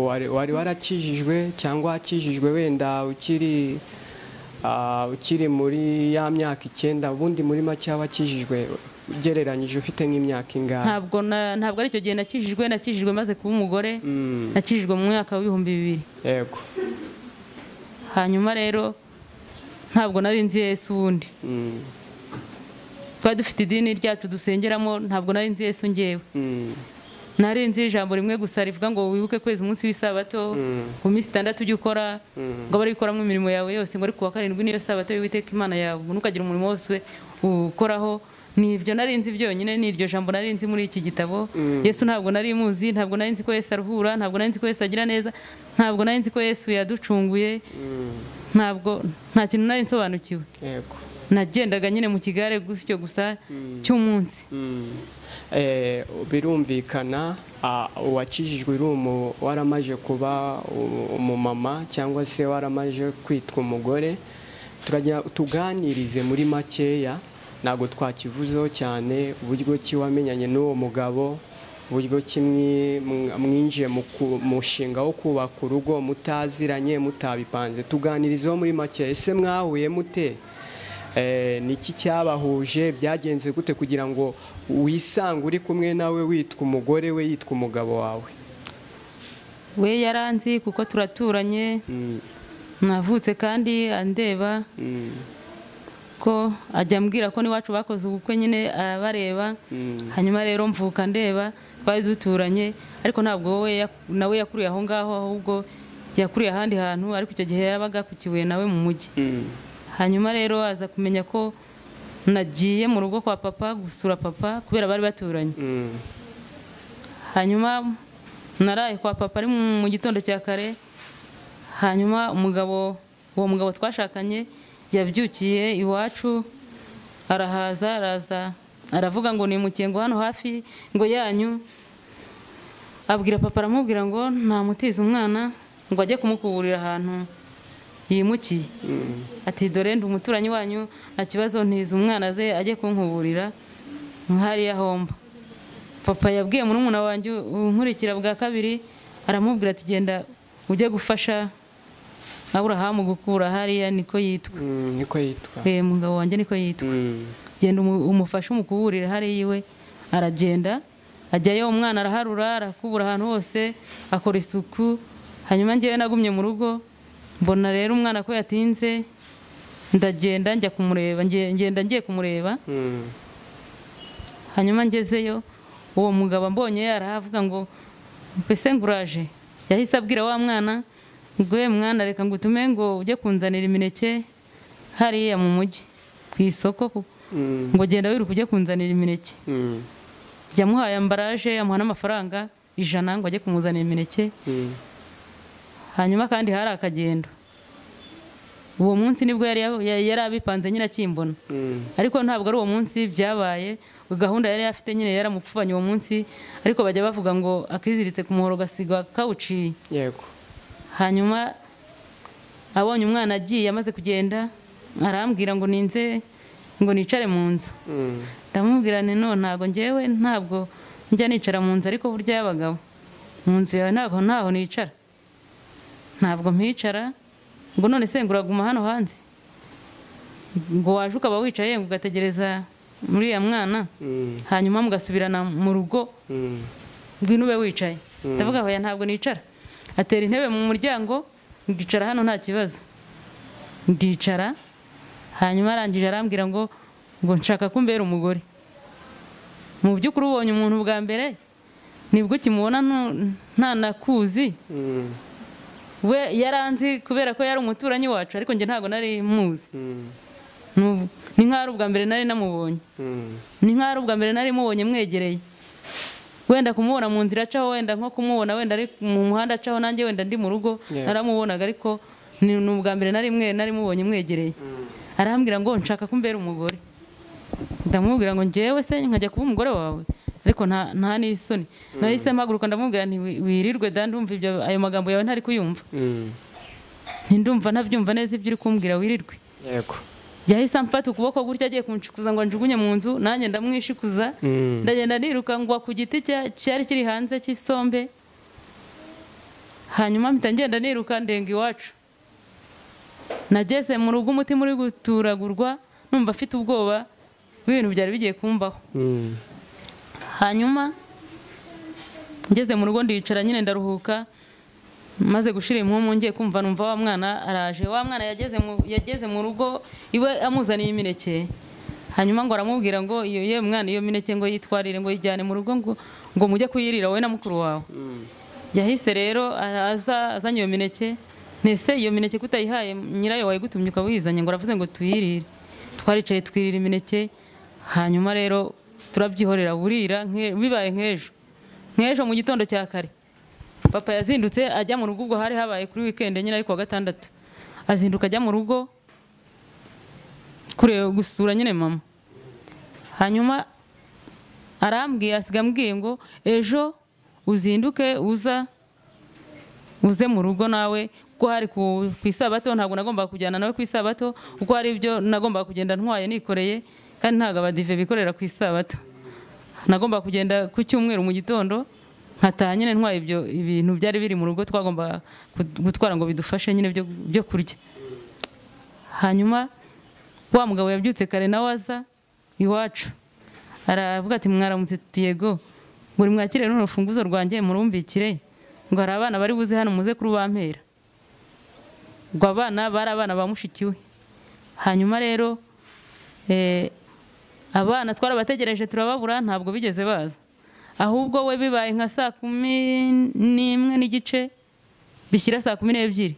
wari warakijijwe cyangwa wakijijwe wenda ukiri muri ya myaka 9? Ubundi muri make wakijijwe ugereranyije ufite nk'imyaka ingahe? Ntabwo ari icyo gihe nakijijwe maze kuba umugore. Nakijijwe mu mwaka wa 2000. Hanyuma rero ntabwo nari nzi Yesu wundi. Twari dufite idini ryacu dusengeramo, ntabwo nari nzi Yesu njyewe. Nari nzi ijambo rimwe gusa rivuga ngo wibuke kwezi umunsi w'isabato, ku minsi 6 ujye ukora, ngo bari gukoramo imirimo yawe yose, ngo ari kuwa 7 niyo sabato y'Uwiteka Imana yawe, ntukagira umurimo wose ukoraho. Nibyo nari nzi byonyine, ni iryo jambo nari nzi muri iki gitabo. Yesu ntabwo nari muzi, ntabwo nari nzi ko Yesu aruhura, ntabwo nari nzi ko Yesu agira neza, ntabwo nari nzi ko Yesu yaducunguye, nta kintu nari nsobanukiwe. Nagendaga nyine mu kigare gutyo gusa cy'umunsi. Birumvikana uwakijijwe waramaje kuba umumama cyangwa se waramaje kwitwa umugore. Tuganirize muri makeya, ntabwo twakivuzeho cyane, uburyo ki wamenyanye n'uwo mugabo, uburyo ki mwinjiye mu mushinga wo kubaka urugo mutaziranye mutabipanze. Tuganirizeho muri makeya, ese mwahuye mute? Niki cyabahuje? Byagenze gute kugira ngo wisange uri kumwe nawe witwa umugore, we yitwa umugabo wawe? We yaranzi kuko turaturanye, navutse kandi andeba, ko ajya ambwira ko niwacu bakoze ubukwe nyine arabareba. Hanyuma rero mvuka ndeba, twari duturanye, ariko ntabwo nawe yakuriye aho ngaho, ahubwo yakuriye ahandi hantu, ariko icyo gihe yarabaga ku Kibuye nawe mu mujyi. Hanyuma rero aza kumenya ko nagiye mu rugo kwa papa gusura papa, kubera bari baturanye. Hanyuma naraye kwa papa ari mu gitondo cya kare. Hanyuma uwo mugabo twashakanye yabyukiye iwacu, araza aravuga ngo ni mukengo hano hafi ngo yanyu, abwira papa, aramubwira ngo ntamutiza umwana ngo ajye kumukuburira ahantu yimukiye. Ati dore ndi umuturanyi wanyu, nta kibazo ntiza umwana ze ajye kunkuburira nk'hariya homba. Papa yabwiye murumuna wanjye unkurikira bwa kabiri, aramubwira ati genda ujye gufasha Aburahamu gukura hariya, niko yitwa. Niko yitwa. Umugabo wanjye niko yitwa. Genda umufashe umukuburire hariya iwe. Aragenda ajyayo, umwana araharura, arakubura ahantu hose, akora isuku. Hanyuma ngewe nagumye mu rugo, mbona rero umwana ko yatinze, ndagenda njya kumureba, ngenda ngiye kumureba. Hanyuma ngezeyo, uwo mugabo mbonye yaravuga ngo mbese nguraje. Yahise abwira wa mwana ngo mwana reka ngutume ngo ujye kunzanira imineke hariya mu mujyi ku isoko, ngo genda wiruka ujye kunzanira imineke. Yamuhaye ambaraje, amuha n'amafaranga 100 ngo ajye kumuzanira imineke. Hanyuma kandi hari akagendo. Uwo munsi nibwo yari abipanze nyine akimbona. Ariko ntabwo ari uwo munsi byabaye, gahunda yari afite nyine yaramupfubanye uwo munsi, ariko bajya bavuga ngo akiziritse ku muhoro gasigwa kawuciye. Yego. Hanyuma abonye umwana agiye amaze kugenda, arambwira ngo ninze ngo nicare mu nzu. Ndamubwira nti no, ntago ngewe ntabwo njya nicara mu nzu, ariko burya y'abagabo mu nzu yawe ntaho nicara. Ntabwo mpicara, ngo none se nguraguma hano hanze, ngo waje ukaba wicaye ngo ugategereza muri ya mwana, hanyuma mugasubirana mu rugo, ngwino ube wicaye. Ndavuga hoya ntabwo nicara. Atera intebe mu muryango, ndicara hano nta kibazo. Ndicara, hanyuma arangije arambwira ngo nshaka kumbera umugore. Mu by'ukuri ubonye umuntu bwa mbere nibwo ukimubona nta nakuzi. We yaranzi kubera ko yari umuturanyi wacu, ariko nge ntago nari muzi. Ni nk'ari ubwa mbere nari namubonye. Ni nk'ari ubwa mbere nari mubonye mwegereye. Wenda kumubona mu nzira acaho, wenda nko kumubona wenda ari mu muhanda acaho, nanjye wenda ndi mu rugo naramubonaga, ariko ni ubwa mbere nari mubonye mwegereye. Arambwira ngo nshaka kumbera umugore. Ndamubwira ngo ngewe se nkajya kuba umugore wawe, ariko nta n'isoni. Nahise mpaguruka ndamubwira nti wirirwe da, ndumva ibyo ayo magambo yawe ntari kuyumva. Ndumva ntabyumva neza ibyo uri kumbwira, wirirwe. Yego. Yahise amfata ukuboko gutya agiye kunshikuza ngo njugunye mu nzu, nanjye ndamwishikuza. Ndagenda niruka ngwa ku giti cyari kiri hanze cy'isombe. Hanyuma mpita ngenda niruka ndenga iwacu. Nageze mu rugo umutima uri guturagurwa, numva afite ubwoba bw'ibintu byari bigiye kumbaho. Hanyuma ngeze mu rugo ndicara nyine ndaruhuka, maze gushira impumu ngiye kumva numva wa mwana araje. Wa mwana yageze mu rugo iwe amuzaniye imineke. Hanyuma ngo aramubwira ngo iyo mwana iyo mineke ngo yitwarire ngo yijyane mu rugo ngo mujye kuyirira wowe na mukuru wawe. Yahise rero azanye iyo mineke. Nese iyo mineke kutayihaye nyirayo wayigutumye ukawizanye, ngo aravuze ngo tuyirire. Twaricaye twirira imineke. Hanyuma rero turabyihorera burira bibaye nk'ejo mu gitondo cya kare. Papa yazindutse ajya mu rugo, ubwo hari habaye kuri weekend nyine, ariko wa gatandatu azinduka ajya mu rugo kureba gusura nyine mama. Hanyuma arambwiye, asigamubwiye ngo ejo uzinduke uze mu rugo nawe, kuko hari ku isabato. Ntabwo nagomba kujyana nawe ku isabato, kuko hari ibyo nagomba kugenda ntwaye nikoreye, kandi ntabwo abadive bikorera ku isabato. Nagomba kugenda ku cyumweru mu gitondo, nkataha nyine ntwaye ibintu byari biri mu rugo twagomba gutwara ngo bidufashe nyine byo kurya. Hanyuma wa mugabo yabyutse kare nawe aza iwacu, aravuga ati mwaramutse. Yego. Ngo mwakire runo rufunguzo rwanjye murumbikire, ngo hari abana bari buze hano muze kuri bampera. Ngo abana bari abana ba mushikiwe. Hanyuma rero abana twarabategereje turababura, ntabwo bigeze baza. Ahubwo we bibaye nka 11:30 bishyira 12:00,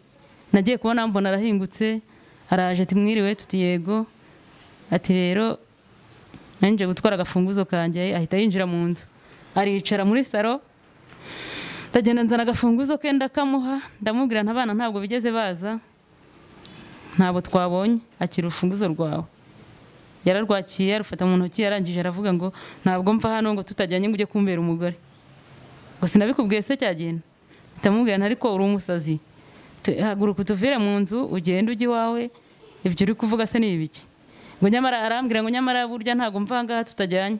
nagiye kubona mbona arahingutse, araje ati mwiriwe. Tuti yego. Ati rero nanje gutwara agafunguzo kanjye. Ahita yinjira mu nzu, aricara muri saro. Ndagenda nzana agafunguzo ke ndakamuha, ndamubwira ntabana ntabwo bigeze baza, ntabo twabonye, akira urufunguzo rwawe. Yararwakiye, arufata mu ntoki, yarangije aravuga ngo ntabwo mva hano ngo tutajyanye ngo ujye kumbera umugore. ngo sinabikubwiye se cyagenda ndamubwira ariko uri umusazi haguruka utuvire mu nzu ugende ujye iwawe ibyo uri kuvuga se ni ibiki ngo nyamara arambwira ngo nyamara burya ntago mvanga tutajyanye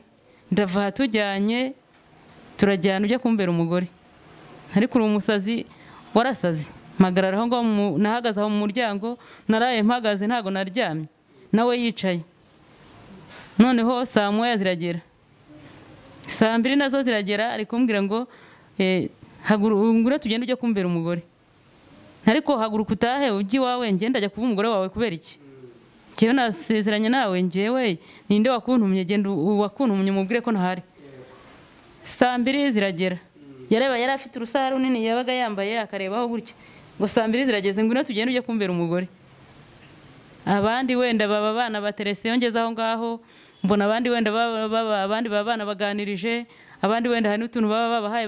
ndava tujyanye turajyana ujya kumbera umugore ariko uri umusazi warasazi mpagarara aho ngo nahagaze aho mu muryango naraye mpagaze ntago naryamye nawe yicaye noneho saa moya ziragera saa 2 nazo ziragera ari kumbwira ngo haguruka tugende ujya kumbera umugore ariko haguruka utahe ujye iwawe ngenda ajya kuba umugore wawe kubera iki cyewe nasezeranye nawe ngewe ninde wakuntumye genda wakuntumye mubwire ko ntahari saa 2 ziragera yari afite urusara runini yabaga yambaye akarebaho gutya ngo saa 2 zirageze ngwino tugende ujye kumbera umugore abandi wenda baba bana baterese yongeza aho ngaho mbona abandi wenda abandi bana baganirije abandi wenda hari n'utuntu baba babahaye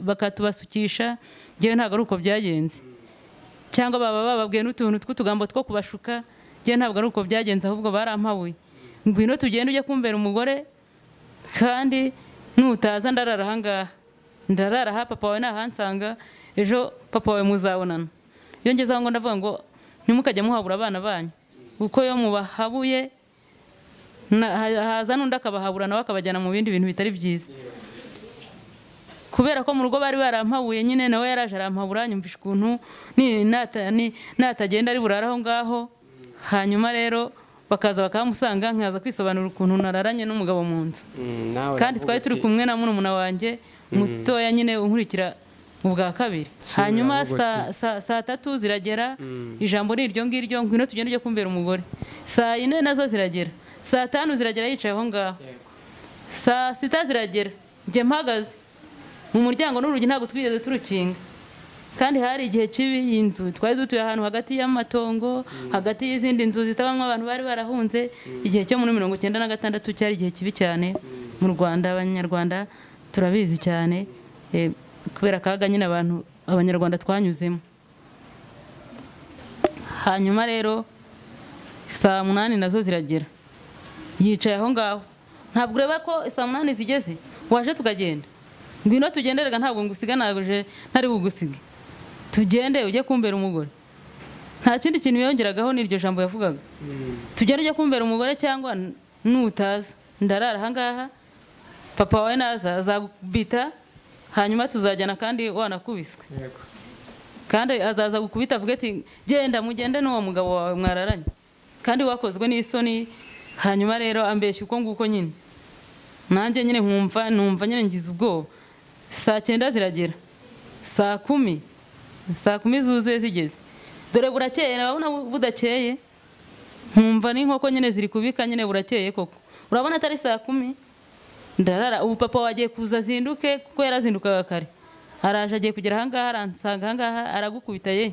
bakatubasukisha ngewe ntabwo ari uko byagenze cyangwa baba bababwiye n'utuntu tw'utugambo two kubashuka ngewe ntabwo ari uko byagenze ahubwo barampabuye ngwino tugende ujye kumbera umugore kandi nutaza ndarara ahangaha ndarara aha papa wawe nahansanga ejo papa wawe muzabonana iyo ngezeho ngo ndavuga ngo ntimukajya muhabura abana banyu kuko iyo mubahabuye haza n'undi akabahabura nawe akabajyana mu bindi bintu bitari byiza kubera ko mu rugo bari barampabuye nyine nawe yaraje arampabura nyumvisha ukuntu natagenda ari burara aho ngaho hanyuma rero bakaza bakamusanga nkaza kwisobanura ukuntu nararanye n'umugabo mu nzu kandi twari turi kumwe na murumuna wanjye mutoya nyine unkurikira ubwa kabiri hanyuma saa 3 ziragera ijambo ni iryo ngiryo ngwino tugende ujye kumbera umugore saa 4 nazo ziragera saa 5 ziragera yicaye aho ngaho saa 6 ziragera njye mpagaze mu muryango n'urugi ntabwo twigeze turukinga kandi hari igihe kibi y'inzu twari dutuye ahantu hagati y'amatongo hagati y'izindi nzu zitabamwe abantu bari barahunze igihe cyo muri 1996 cyari igihe kibi cyane mu Rwanda abanyarwanda turabizi cyane kubera kaga nyine abanyarwanda twanyuzemo hanyuma rero saa 8 nazo ziragera yicaye aho ngaho ntabwo ureba ko saa 8 zigeze waje tukagenda ngwino tugenderega ntabwo ngusiga naje ntari bugusige tugende ujye kumbera umugore nta kindi kintu yongeragaho n'iryo jambo yavugaga tugende ujye kumbera umugore cyangwa nutaza ndarara aha ngaha papa wawe naza azagubita hanyuma tuzajyana kandi wanakubiswe kandi azaza gukubita avuga ati genda mugende n'uwo mugabo wawe mwararanye kandi wakozwe n'isoni hanyuma rero ambeshya uko nguko nyine nanjye nyine numva nyine ngize ubwoba saa 9 ziragera saa 10 zuzuye zigeze dore burakeye urabona budakeye nkumva n'inkoko nyine ziri kubika nyine burakeye koko urabona atari saa 10 ndarara ubu papa wagiye kuza zinduke kuko yarazindukaga kare araje agiye kugera ahangaha aransanga ahangaha aragukubita ye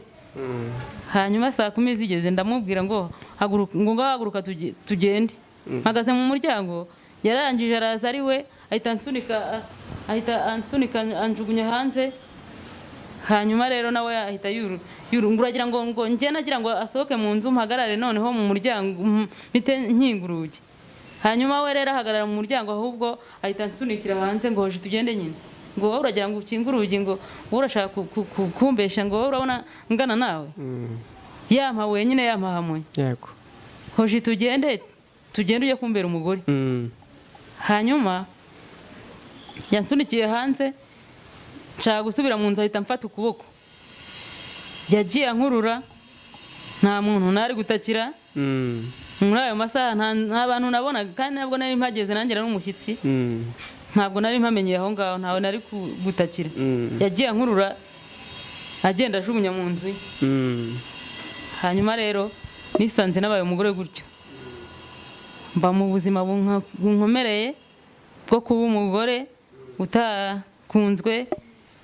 hanyuma saa 10 zigeze ndamubwira ngo haguruka tugende mpagaze mu muryango yarangije araza ari we ahita ansunika anjugunya hanze hanyuma rero nawe ahita uragira ngo njye nagira ngo asohoke mu nzu mpagarare noneho mu muryango mpite nkinguruge hanyuma we rero ahagarara mu muryango ahubwo ahita ansunikira hanze ngo hoje tugende nyine ngo wowe uragira ngo ukinguruge ngo wowe urashaka kumbesha ngo wowe urabona ngana nawe yampawe nyine yampahamuye yego hoje tugende ujye kumbera umugore hanyuma yansunikiye hanze nshaka gusubira mu nzu ahita mfata ukuboko yagiye ankurura nta muntu nari gutakira muri ayo masaha nta bantu nabonaga kandi ntabwo nari mpageze nanjye n'umushyitsi ntabwo nari mpamenyeye aho ngaho ntawe nari gutakira yagiye ankurura agenda ajugunya mu nzu ye hanyuma rero nisanze nabaye umugore gutyo mba mu buzima bunkomereye bwo kuba umugore utakunzwe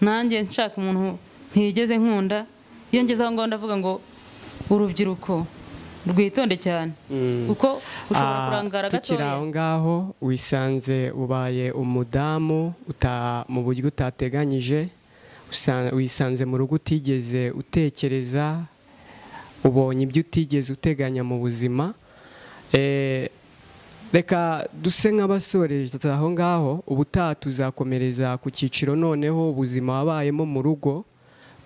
nanjye nshaka umuntu ntigeze nkunda iyo ngeze aho ngaho ndavuga ngo urubyiruko rwitonde cyane kuko ushobora kurangara gatoya tukiri aho ngaho wisanze ubaye umudamu mu buryo utateganyije wisanze mu rugo utigeze utekereza ubonye ibyo utigeze uteganya mu buzima reka duse nk'abasoreza aho ngaho, ubutaha tuzakomereza ku cyiciro noneho ubuzima wabayemo mu rugo,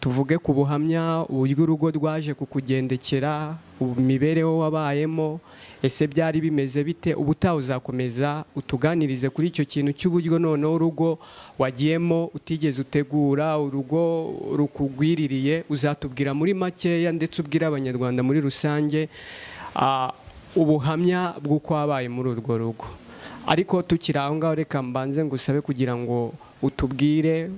tuvuge ku buhamya uburyo urugo rwaje kukugendekera, imibereho wabayemo, ese byari bimeze bite. Ubutaha uzakomeza utuganirize kuri icyo kintu cy'uburyo noneho urugo wagiyemo utigeze utegura, urugo rukugwiririye. Uzatubwira muri makeya ndetse ubwira abanyarwanda muri rusange ubuhamya bw'uko wabaye muri urwo rugo. Ariko tukiri aho ngaho, reka mbanze ngusabe kugira ngo utubwire,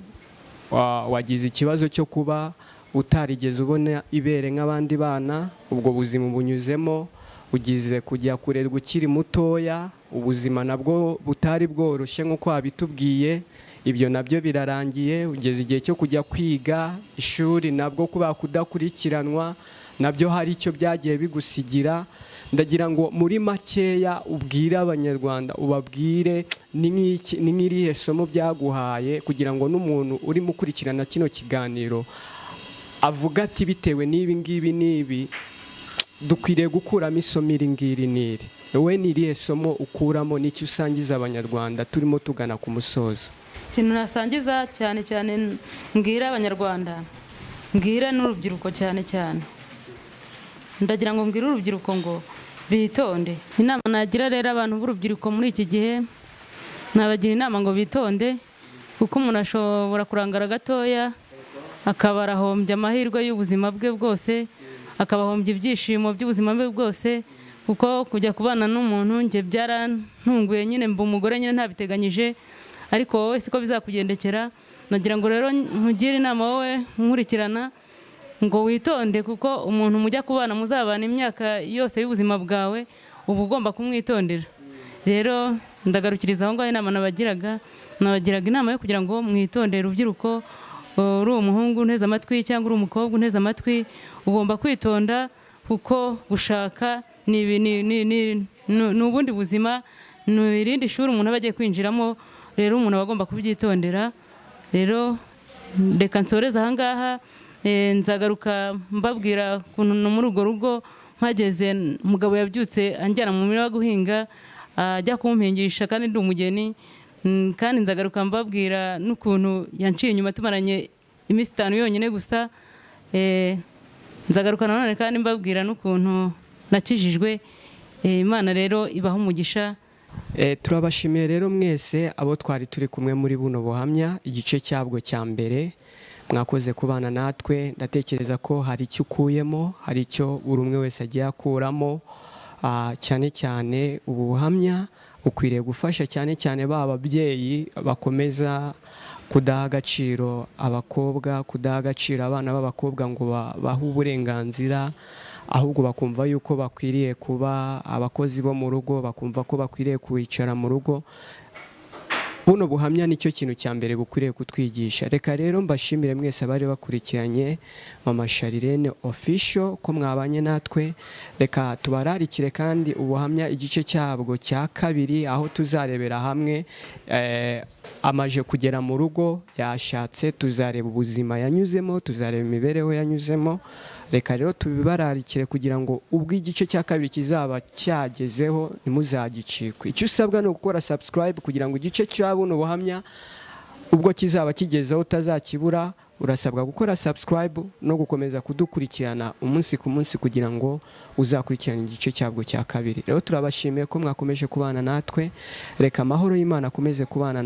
wagize ikibazo cyo kuba utarigeze ubona ibere nk'abandi bana, ubwo buzima bunyuzemo, ugize kujya kurerwa ukiri mutoya, ubuzima nabwo butari bworoshye nk'uko wabitubwiye, ibyo nabyo birarangiye, ugeze igihe cyo kujya kwiga ishuri, nabwo kuba kudakurikiranwa nabyo hari icyo byagiye bigusigira. Ndagira ngo muri makeya ubwire abanyarwanda, ubabwire ni nk'irihe somo byaguhaye, kugira ngo n'umuntu urimo ukurikirana kino kiganiro avuga ati bitewe n'ibi ngibi n'ibi dukwiriye gukuramo isomo iri ngiri n'iri. Wowe ni irihe somo ukuramo, n'icyo usangiza abanyarwanda turimo tugana ku musozo? Ikintu nasangiza cyane cyane mbwira abanyarwanda, mbwira n'urubyiruko cyane cyane, ndagira ngo mbwire urubyiruko ngo bitonde. Inama nagira rero abantu b'urubyiruko muri iki gihe, nabagira inama ngo bitonde, kuko umuntu ashobora kurangara gatoya akaba arahombye amahirwe y'ubuzima bwe bwose, akabahombya ibyishimo by'ubuzima bwe bwose, kuko kujya kubana n'umuntu njye byarantunguye nyine, mba umugore nyine ntabiteganyije, ariko wowe siko bizakugendekera. Nagira ngo rero nkugire inama wowe nkurikirana ngo witonde, kuko umuntu mujya kubana muzabana imyaka yose y'ubuzima bwawe, uba ugomba kumwitondera. Rero ndagarukiriza aho ngaho inama nabagiraga inama yo kugira ngo mwitondere urubyiruko. Uri umuhungu unteze amatwi cyangwa uri umukobwa unteze amatwi, ugomba kwitonda, kuko gushaka ni ubundi buzima, ni irindi shuri umuntu aba agiye kwinjiramo. Rero umuntu aba agomba kubyitondera. Rero reka nsoreze aha ngaha, nzagaruka mbabwira ukuntu muri urwo rugo mpageze umugabo yabyutse anjyana mu murima guhinga, ajya kumpingisha kandi ndi umugeni, kandi nzagaruka mbabwira n'ukuntu yanciye inyuma tumaranye iminsi 5 yonyine gusa. Nzagaruka nanone kandi mbabwira n'ukuntu nakijijwe. Imana rero ibaho umugisha. Turabashimiye rero mwese abo twari turi kumwe muri buno buhamya, igice cyabwo cya mbere. Mwakoze kubana natwe, ndatekereza ko hari icyo ukuyemo, hari icyo buri umwe wese agiye akuramo. Cyane cyane ubu buhamya ukwiriye gufasha cyane cyane ba babyeyi bakomeza kudaha agaciro abakobwa, kudaha agaciro abana b'abakobwa ngo bahe uburenganzira, ahubwo bakumva yuko bakwiriye kuba abakozi bo mu rugo, bakumva ko bakwiriye kwicara mu rugo. Buno buhamya nicyo kintu cya mbere bukwiriye kutwigisha. Reka rero mbashimire mwese abari bakurikiranye Mama Sharirene Official ko mwabanye natwe. Reka tubararikire kandi ubuhamya igice cyabwo cya kabiri, aho tuzarebera hamwe amaje kugera mu rugo, yashatse, tuzareba ubuzima yanyuzemo, tuzareba imibereho yanyuzemo. Reka rero tubibararikire kugira ngo ubwo igice cya kabiri kizaba cyagezeho ntimuzagicikwe. Icyo usabwa ni gukora subscribe kugira ngo igice cya buno buhamya ubwo kizaba kigezeho utazakibura. Urasabwa gukora subscribe no gukomeza kudukurikirana umunsi ku munsi kugira ngo uzakurikirane igice cyabwo cya kabiri. Rero turabashimiye ko mwakomeje kubana natwe. Reka amahoro y'Imana akomeze kubana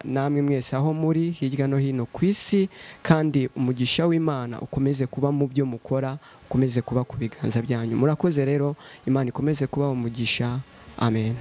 namwe mwese aho muri hirya no hino ku isi, kandi umugisha w'Imana ukomeze kuba mu byo mukora, ukomeze kuba ku biganza byanyu. Murakoze rero, Imana ikomeze kuba umugisha. Amen.